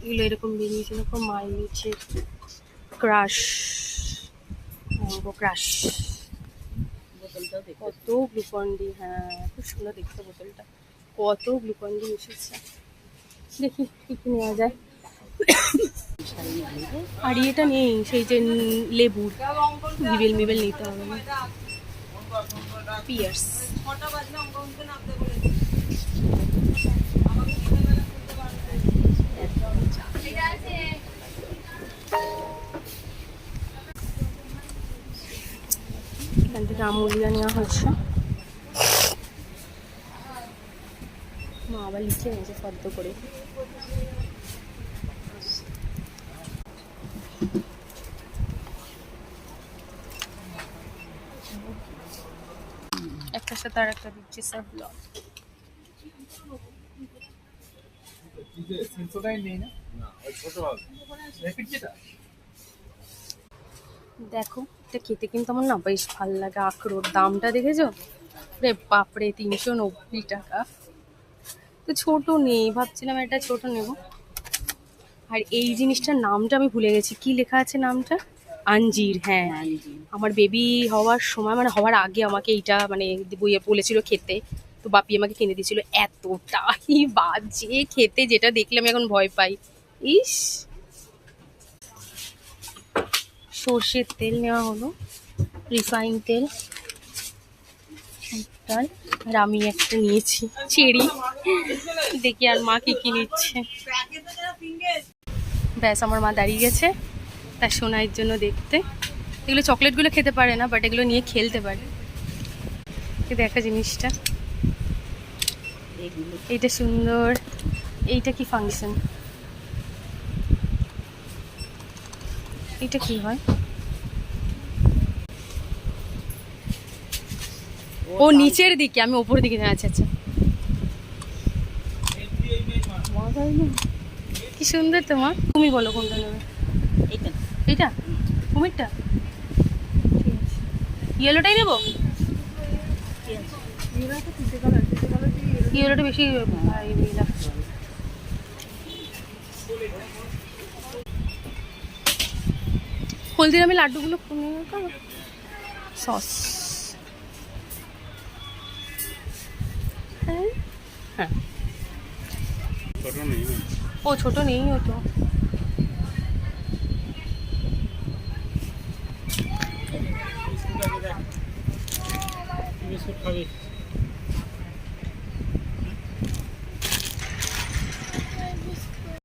এগুলো এরকম বেরিয়েছে, দেখো মাইলিচে ক্রাশ, ম্যাঙ্গো ক্রাশ। কত গ্লুকন-ডি, হ্যাঁ খুব সুন্দর দেখতে বোতলটা, কত গ্লুকন-ডি এসেছে। দেখি কি কি নেওয়া যায়। আর এটা নেই সেই যে লেবুর মিবেল মিবেল নিতে হবে না। পিয়ার্স এখান থেকে আমুলিয়া নেওয়া হচ্ছে। মা আবার লিখে নিয়েছে ফদ্দ করে। একটার সাথে আর একটা দিচ্ছে স্যার ব্লগ। দেখো এটা খেতে কিন্তু আমার না বেশ ভালো লাগে। আখরোট দামটা দেখেছো? রে বাপরে, 390 টাকা। তো ছোট নেই, ভাবছিলাম একটা ছোট নেব। আর এই জিনিসটার নামটা আমি ভুলে গেছি, কি লেখা আছে নামটা? আঞ্জির, হ্যাঁ। আমার বেবি হওয়ার সময়, মানে হওয়ার আগে আমাকে এইটা মানে বইয়ে বলেছিল খেতে, তো বাপি আমাকে কিনে দিয়েছিল। এতটাই বাজে খেতে, যেটা দেখলে আমি এখন ভয় পাই। ইস, সর্ষের তেল নেওয়া হলো, রিফাইন তেল। আর আমি একটা নিয়েছি চেরি। দেখি আর মা কি কি নিচ্ছে। ব্যাস, আমার মা দাঁড়িয়ে গেছে তার সোনাইয়ের জন্য দেখতে। এগুলো চকলেটগুলো খেতে পারে না, বাট এগুলো নিয়ে খেলতে পারে। কিন্তু একটা জিনিসটা, এইটা সুন্দর। এইটা কি ফাংশন? এটা কি হয়? ও নিচের দিকে, আমি ওপরের দিকে। আচ্ছা আচ্ছা, কি সুন্দর তোমার। তুমি বলো কোনটা নেবে। এইটা কুমিরটা, ঠিক আছে। ইয়েলোটাই নেবো, ইয়েলোটা বেশি লাগছে। হলদিরামে লাড্ডুগুলো সস, হ্যাঁ হ্যাঁ। ও ছোট নেই, ও তো